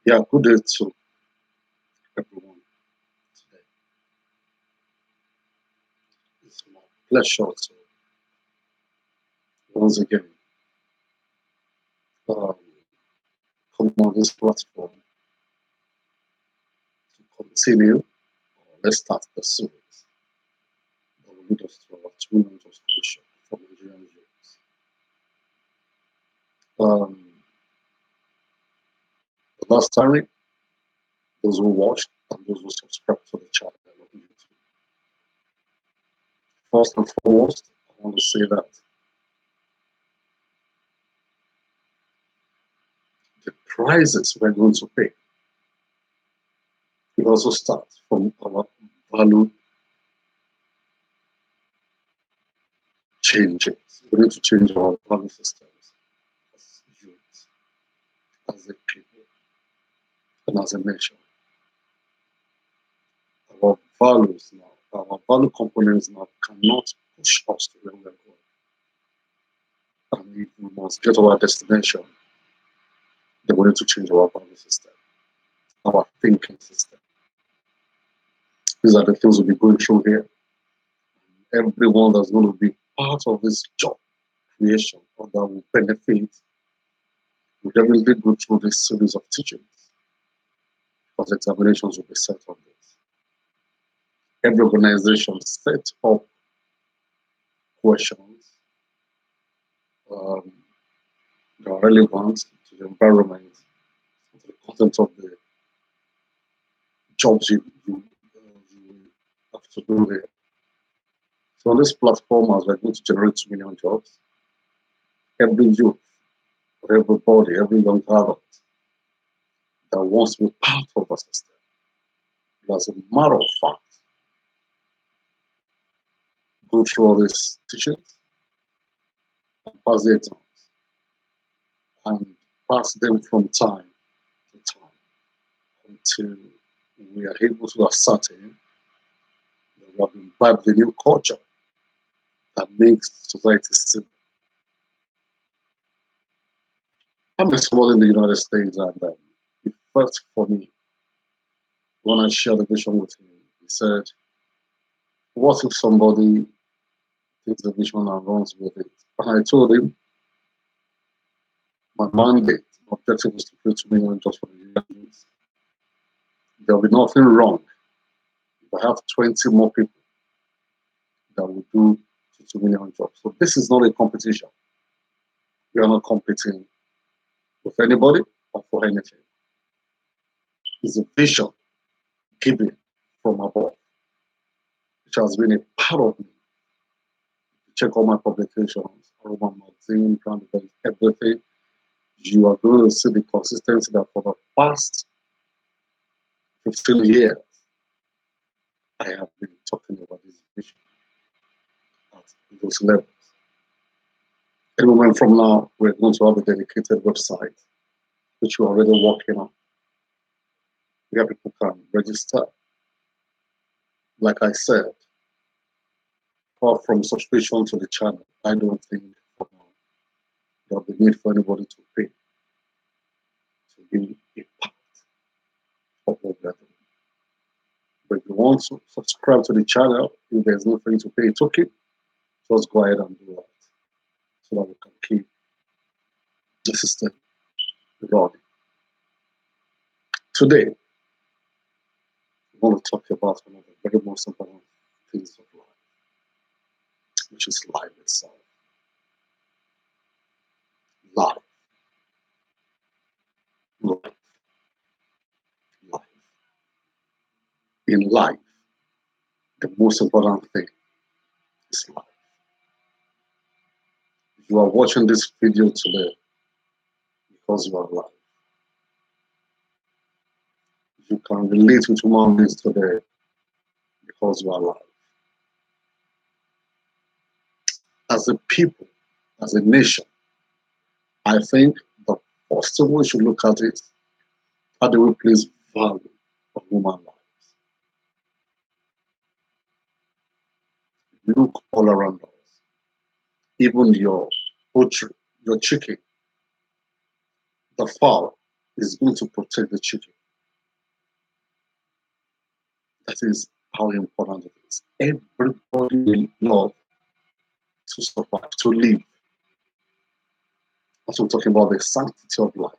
Yeah, good day to everyone today. It's my pleasure to once again um, come on this platform to continue. Let's start the series that will lead us to our 2 minutes of solution for Nigerian youth. The last time, those who watched and those who subscribed to the channel on YouTube. First and foremost, I want to say that the prices we're going to pay will also start from our value changes. We need to change our value systems as youth, as a people, and as a nation. Our values now, our value components now cannot push us to where we are going. And if we must get to our destination, then we need to change our value system, our thinking system. These are the things we'll be going through here. Everyone that's going to be part of this job creation or that will benefit will definitely go through this series of teachings because examinations will be set on this. Every organization set up questions um, that are relevant to the environment, to the content of the jobs you have to do there. So on this platform, as we're going to generate 2 million jobs, every youth, everybody, every young adult that wants to be part of the system, as a matter of fact, go through all these teachings and pass the exams and pass them from time to time until we are able to ascertain that we have imbibed the new culture that makes society simple. I met somebody in the United States, and it felt for me when I shared the vision with him. He said, "What if somebody takes the vision and runs with it?" And I told him, "My mandate, my objective is to create 2 million jobs for the youth. There will be nothing wrong if I have 20 more people that will do 2 million jobs." So this is not a competition. We are not competing with anybody or for anything. It's a vision given from above, which has been a part of me. Check all my publications, all my magazine, brand events, everything. You are going to see the consistency that for the past 15 years, I have been talking about this vision at those levels. Any moment from now, we're going to have a dedicated website, which we're already working on, where people can register. Like I said, apart from subscription to the channel, I don't think for now there'll be need for anybody to pay to be a part of what we're doing. But if you want to subscribe to the channel, if there's nothing to pay, it's okay. Just go ahead and do that so that we can keep the system running. Today, I want to talk about one of the very most important things of life, which is life itself. Life, life, life. In life, the most important thing is life. If you are watching this video today because you are alive, you can relate with human beings today because you are alive. As a people, as a nation, I think the first thing we should look at is how do we place value on human lives? Look all around us. Even your poultry, your chicken, the fowl. is going to protect the children. That is how important it is. Everybody will love to survive, to live. As we're talking about the sanctity of life.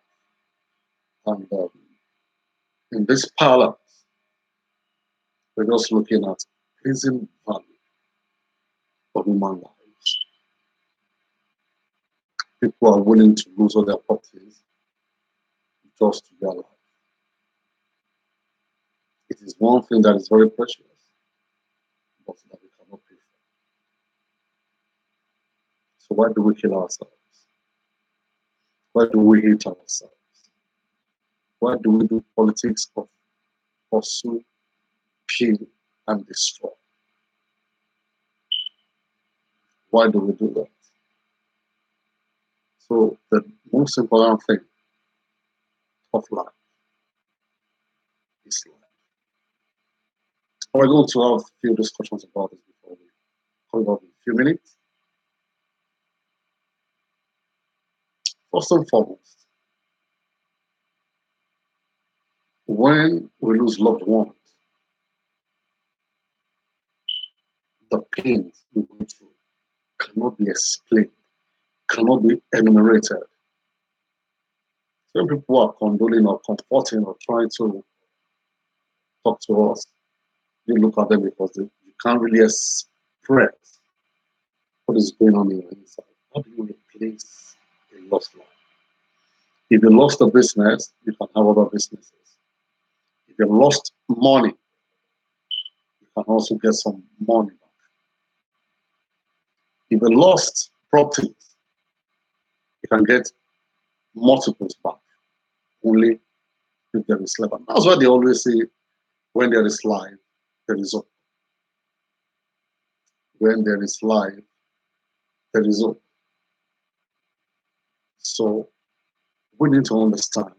And in this parallel, we're just looking at prison value of human lives. People are willing to lose all their properties just to be alive. It is one thing that is very precious, but that we cannot pay for. So why do we kill ourselves? Why do we hate ourselves? Why do we do politics of pursue, kill, and destroy? Why do we do that? So the most important thing of life is life. We're going to have a few discussions about this before we come up in a few minutes. First and foremost, when we lose loved ones, the pains we go through cannot be explained, cannot be enumerated. When people are condoling or comforting or trying to talk to us, you look at them because you can't really express what is going on in your inside. How do you replace a lost life? If you lost a business, you can have other businesses. If you lost money, you can also get some money back. If you lost properties, you can get multiples back. Only if there is life. And that's why they always say, when there is life, there is hope. When there is life, there is hope. So we need to understand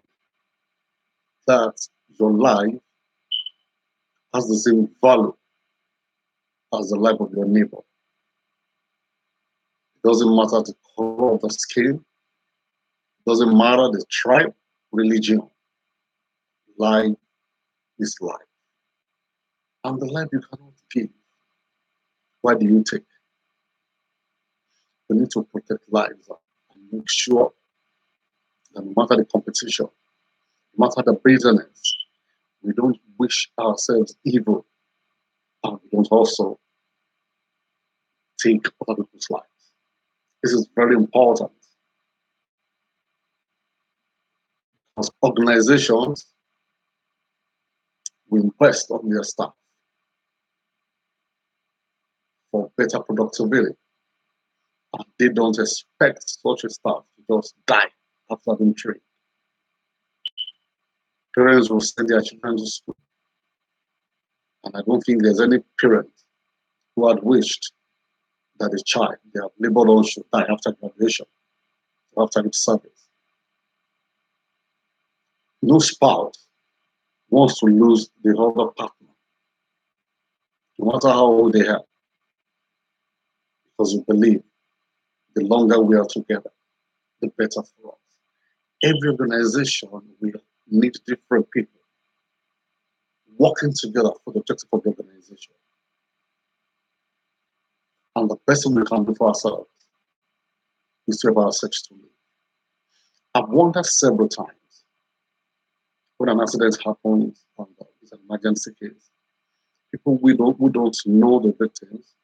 that your life has the same value as the life of your neighbor. It doesn't matter the color of the skin, it doesn't matter the tribe, religion. Life is life. And the life you cannot give, why do you take? We need to protect lives and make sure that no matter the competition, no matter the bitterness, we don't wish ourselves evil, and we don't also take other people's lives. This is very important because organizations will invest on their staff for better productivity, and they don't expect such a staff to just die after being trained. Parents will send their children to school, and I don't think there's any parent who had wished that a child they have labored on should die after graduation, after its service. No spouse wants to lose the other partner, no matter how old they are, because we believe the longer we are together, the better for us. Every organization will need different people working together for the objective of the organization. And the best thing we can do for ourselves is to have our sex to live. I've wondered several times when an accident happens and it's an emergency case, people who don't know the victims,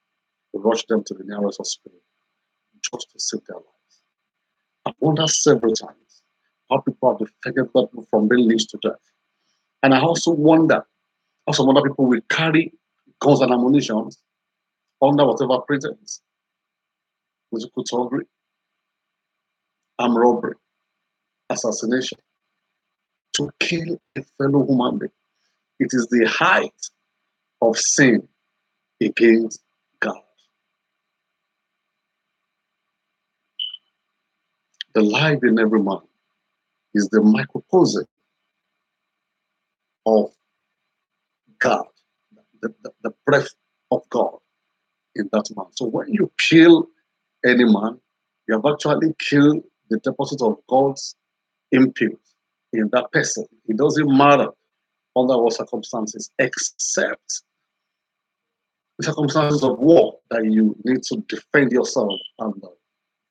we rush them to the nearest hospital just to save their lives. I've wondered several times how people have defended people from being lynched to death. And I also wonder how some other people will carry guns and ammunition under whatever pretense. Physical robbery, armed robbery, assassination, to kill a fellow human being. It is the height of sin against God. The life in every man is the microcosm of God, the breath of God in that man. So when you kill any man, you have actually killed the deposit of God's impulse in that person. It doesn't matter under what circumstances, except the circumstances of war that you need to defend yourself and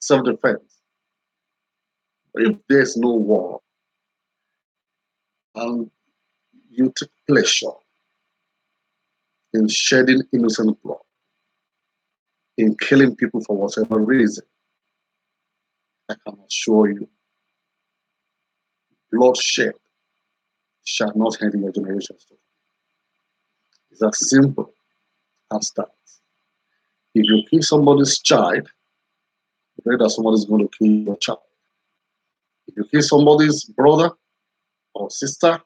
self-defense. If there's no war and you take pleasure in shedding innocent blood, in killing people for whatever reason, I can assure you, bloodshed shall not end in your generations. It's as simple as that. If you kill somebody's child, pray that somebody's going to kill your child. If you kill somebody's brother or sister,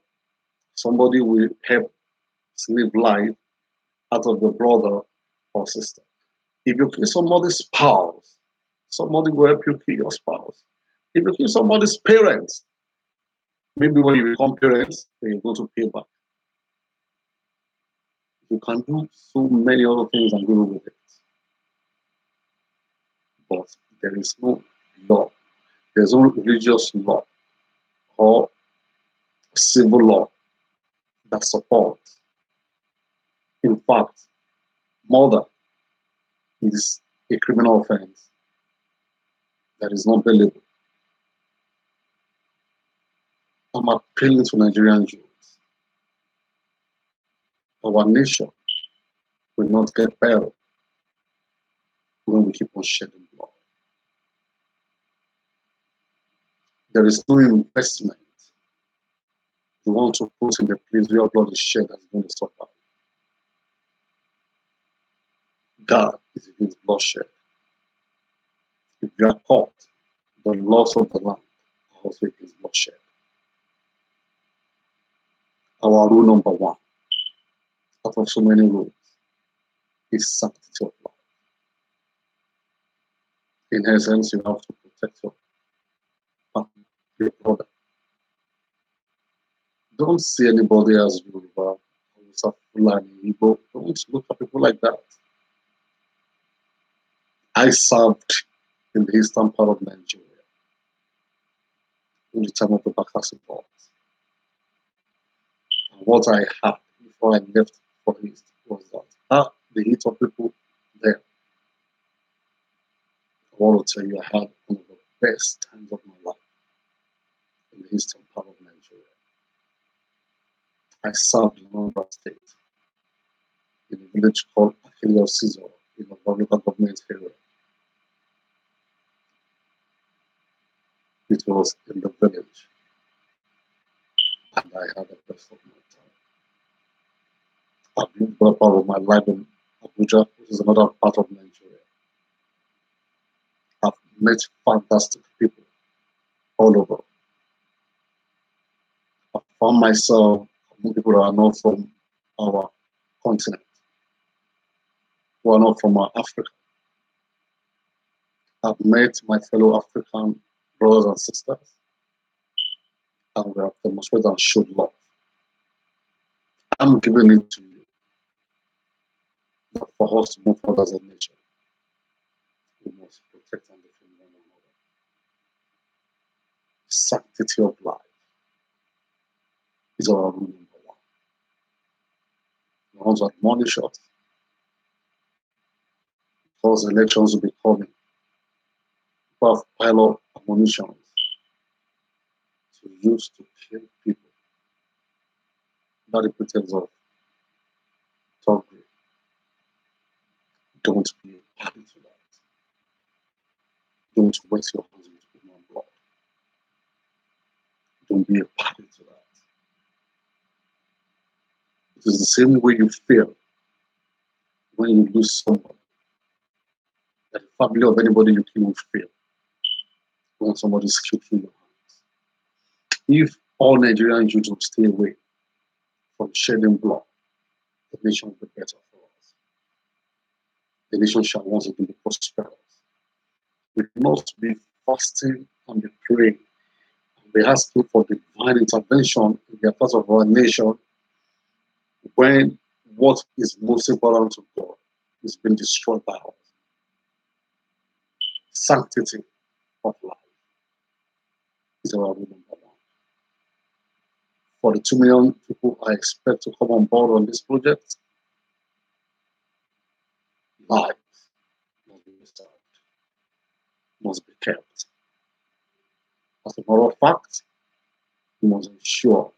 somebody will help save life out of the brother or sister. If you kill somebody's spouse, somebody will help you kill your spouse. If you kill somebody's parents, maybe when you become parents, then you go to pay back. You can do so many other things and go with it. But there is no law. There's no religious law or civil law that supports. In fact, murder is a criminal offense that is not bailable. I'm appealing to Nigerian Jews. Our nation will not get better when we keep on shedding blood. There is no investment you want to put in the place where blood is shed that's going to suffer. God is against bloodshed. If you are caught, the laws of the land are also against bloodshed. Our rule number one, out of so many rules, is sanctity of life. In essence, you have to protect your partner, your brother. Don't see anybody as Yoruba, Fulani, Igbo. Don't look at people like that. I served in the eastern part of Nigeria in the time of the Bakassi Wars. And what I had before I left for the East was that the heat of people there. I want to tell you, I had one of the best times of my life in the eastern part of Nigeria. I served in Anambra State in a village called Akilio Sizo in the local government area. It was in the village, and I had the best of my time. I've lived part of my life in Abuja, which is another part of Nigeria. I've met fantastic people all over. I found myself among people that are not from our continent, who are not from Africa. I've met my fellow African brothers and sisters, and we have demonstrated and showed love. I'm giving it to you that for us to move forward as a nation, we must protect and defend one another. Sanctity of life is our rule number one. We want to admonish us because elections will be coming. People have piled up ammunition to use to kill people. That the pretense of thuggery. Don't be a party to that. Don't waste your hands with human blood. Don't be a party to that. It is the same way you feel when you lose somebody. That the family of anybody you kill will feel when somebody is killed through your hands. If all Nigerian Jews will stay away from shedding blood, the nation will be better for us. The nation shall once again be prosperous. We must be fasting and be praying and be asking for divine intervention in the affairs of our nation when what is most important to God is being destroyed by us. Sanctity of life is our rule number one. For the 2 million people I expect to come on board on this project, lives must be restored, must be kept. As a matter of fact, we must ensure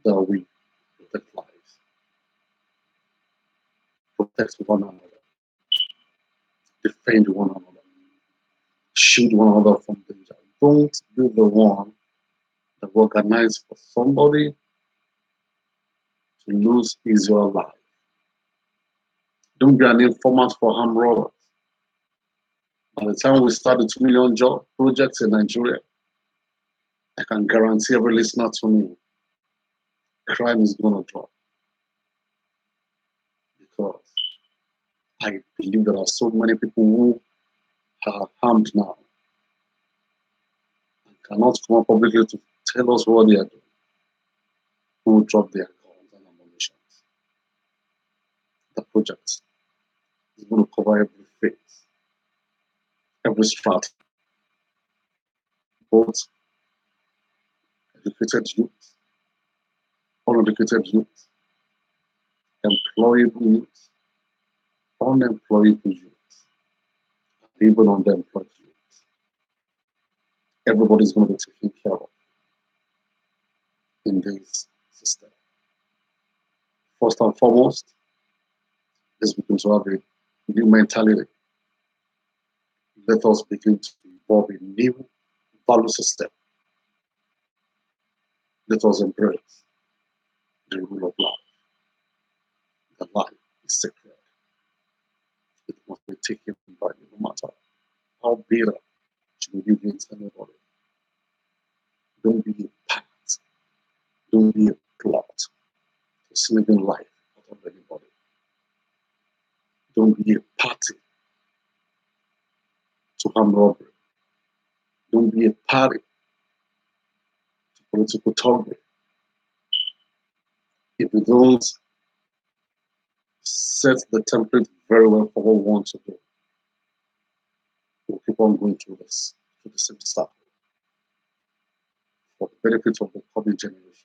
that we protect lives, protect one another, defend one another, shield one another from danger. Don't be the one that organize for somebody to lose his or her life. Don't be an informant for armed robbers. By the time we start the 2 million job projects in Nigeria, I can guarantee every listener to me, crime is going to drop. Because I believe there are so many people who are harmed now and cannot come up publicly to tell us what they are doing, who drop their guns and ammunition. The project is going to cover every phase, every strata, both educated youth, uneducated youth, employable youth, unemployable youth, and even underemployed youth. Everybody's going to be taken care of in this system. First and foremost, let's begin to have a new mentality. Let us begin to evolve a new value system. Let us embrace the rule of life. The life is sacred. It must be taken by you, no matter how bitter it may be against anybody. Don't be a part. Don't be a plot to saving life out of anybody. Don't be a party to armed robbery. Don't be a party to political target. If you don't set the template very well for what we want to do, we'll keep on going through this, through the same cycle for the benefit of the coming generations.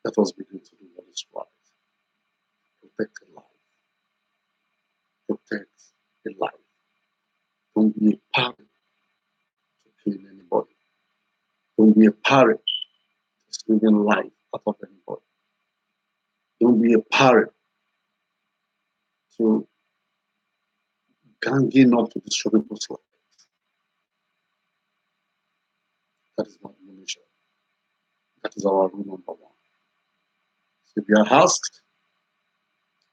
Let us begin to do what is right. Protect a life. Protect a life. Don't be a party to killing anybody. Don't be a party to stealing life out of anybody. Don't be a party to ganging up to destroy people's lives. That is my mission. That is our rule number one. So if you are asked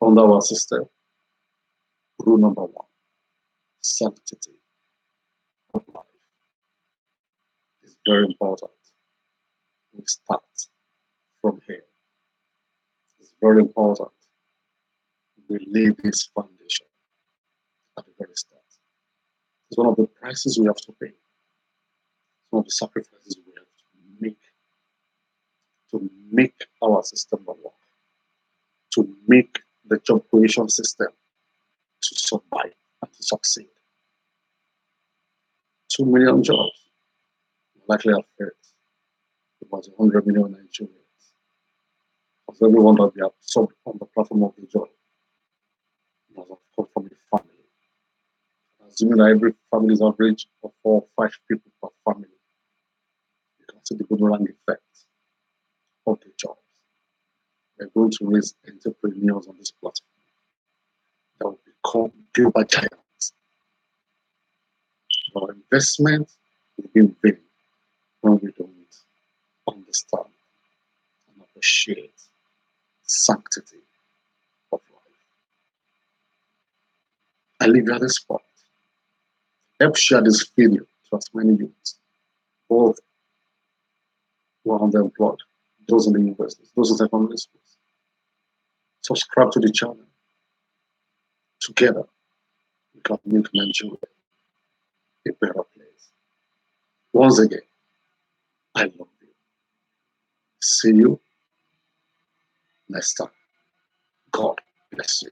under our system, rule number one, sanctity of life is very important. We start from here. It's very important. We lay this foundation at the very start. It's one of the prices we have to pay. It's one of the sacrifices we have to make our system work, to make the job creation system to survive and to succeed. 2 million jobs likely affect about 100 million Nigerians. Because everyone that we have absorbed on the platform of the job must have come from a family. Assuming that every family is average of 4 or 5 people per family, you can see the boomerang effect of the jobs. We're going to raise entrepreneurs on this platform that will become global giants. Our investment will be in vain when we don't understand and appreciate sanctity of life. I leave you at this point. Help share this video to as many youths, both who are underemployed, those in the universities, those in secondary schools. Subscribe to the channel. Together, we can make Nigeria a better place. Once again, I love you. See you next time. God bless you.